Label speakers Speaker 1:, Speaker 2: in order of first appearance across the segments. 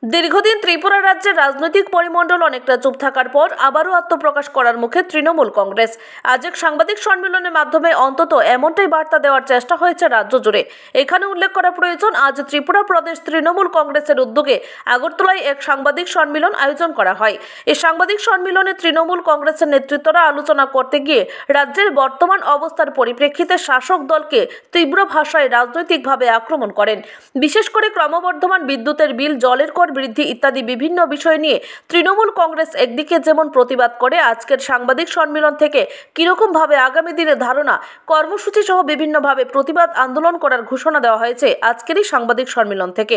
Speaker 1: দীর্ঘদিন ত্রিপুরা রাজ্যের রাজনৈতিক পরিমণ্ডল অনেকটা চুপ থাকার পর আবারও আত্মপ্রকাশ করার মুখে তৃণমূল কংগ্রেস। আজ এক সাংবাদিক সম্মেলনের মাধ্যমে অন্তত এমনটাই বার্তা দেওয়ার চেষ্টা হয়েছে রাজ্য জুড়ে। এখানে উল্লেখ করা প্রয়োজন, আজ ত্রিপুরা প্রদেশ তৃণমূল কংগ্রেসের উদ্যোগে আগরতলায় এক সাংবাদিক সম্মেলন আয়োজন করা হয়। এই সাংবাদিক সম্মেলনে তৃণমূল কংগ্রেসের নেতৃত্বরা আলোচনা করতে গিয়ে রাজ্যের বর্তমান অবস্থার পরিপ্রেক্ষিতে শাসক দলকে তীব্র ভাষায় রাজনৈতিকভাবে আক্রমণ করেন। বিশেষ করে ক্রমবর্ধমান বিদ্যুতের বিল, জলের কর বৃদ্ধি ইত্যাদি বিভিন্ন বিষয় নিয়ে তৃণমূল কংগ্রেস একদিকে যেমন প্রতিবাদ করে, আজকের সাংবাদিক সম্মেলন থেকে কিরকম ভাবে আগামী দিনে ধারণা কর্মসূচি সহ বিভিন্নভাবে প্রতিবাদ আন্দোলন করার ঘোষণা দেওয়া হয়েছে আজকেরই সাংবাদিক সম্মেলন থেকে।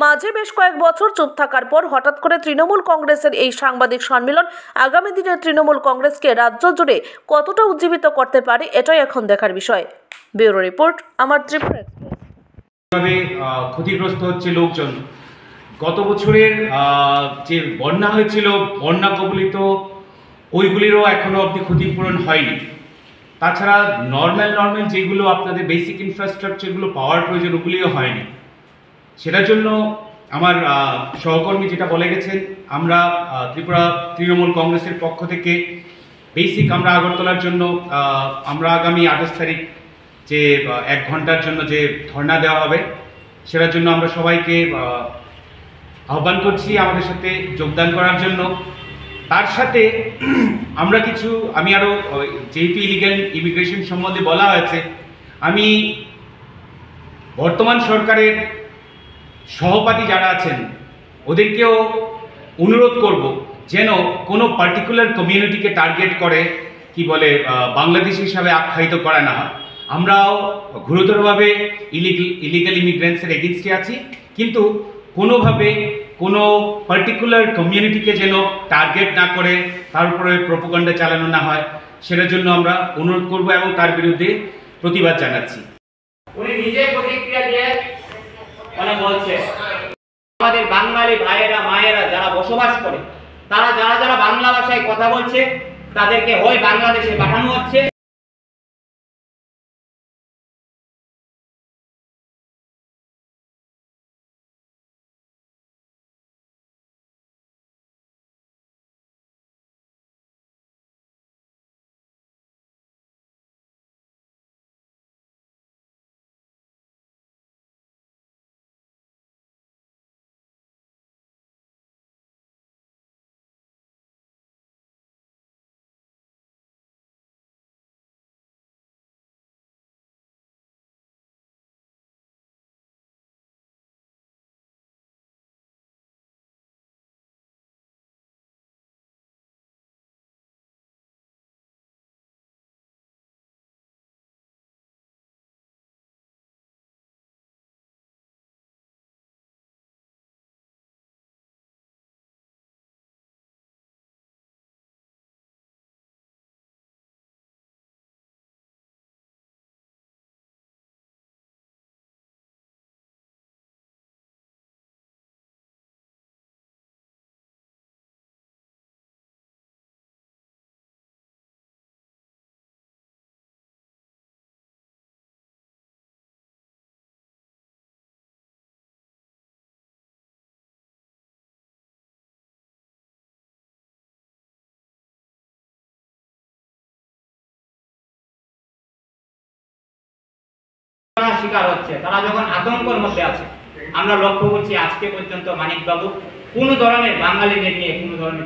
Speaker 1: মাঝে বেশ কয়েক বছর চুপ থাকার পর হঠাৎ করে তৃণমূল কংগ্রেসের এই সাংবাদিক সম্মেলন আগামী দিনে তৃণমূল কংগ্রেসকে রাজ্য জুড়ে কতটা উজ্জীবিত করতে পারে, এটাই এখন দেখার বিষয়। ব্যুরো রিপোর্ট, আমার ত্রিপুরা এক্সপ্রেস।
Speaker 2: ক্ষতিগ্রস্ত হচ্ছে লোকজন। গত বছরের যে বন্যা হয়েছিল, বন্যা কবলিত ওইগুলিরও এখনো অবধি ক্ষতিপূরণ হয়নি। তাছাড়া নর্মাল যেগুলো আপনাদের বেসিক ইনফ্রাস্ট্রাকচারগুলো পাওয়ার প্রয়োজন, ওগুলিও হয়নি। সেটার জন্য আমার সহকর্মী যেটা বলে গেছেন, আমরা ত্রিপুরা তৃণমূল কংগ্রেসের পক্ষ থেকে আমরা আগরতলার জন্য আমরা আগামী 28 তারিখ যে 1 ঘন্টার জন্য যে ধর্ণা দেওয়া হবে, সেটার জন্য আমরা সবাইকে আহ্বান করছি আমাদের সাথে যোগদান করার জন্য। তার সাথে আমি আরও, যেহেতু ইলিগাল ইমিগ্রেশন সম্বন্ধে বলা হয়েছে, আমি বর্তমান সরকারের সহপাঠী যারা আছেন ওদেরকেও অনুরোধ করব যেন কোনো পার্টিকুলার কমিউনিটিকে টার্গেট করে বাংলাদেশ হিসাবে আখ্যায়িত করা না হয়। আমরাও গুরুতরভাবে ইলিগাল ইমিগ্রেন্টসের এগেনস্টে আছি, কিন্তু কোনোভাবে কোনো পার্টিকুলার কমিউনিটিকে যেন টার্গেট না করে তার উপরে প্রোপাগান্ডা চালানো না হয়, সেটার জন্য আমরা অনুরোধ করব এবং তার বিরুদ্ধে প্রতিবাদ জানাচ্ছি।
Speaker 3: উনি নিজে প্রতিক্রিয়া দিয়ে বলছে, আমাদের বাঙালি ভাইয়েরা মায়েরা যারা বসবাস করে, তারা যারা বাংলা ভাষায় কথা বলছে, তাদেরকে হয় বাংলাদেশে পাঠানো হচ্ছে। শিকার হচ্ছে, তারা যখন আতঙ্কের মধ্যে আছে। আমরা লক্ষ্য করছি আজকে পর্যন্ত মানিকবাবু কোনো ধরনের বাঙালিদের নিয়ে কোনো ধরনের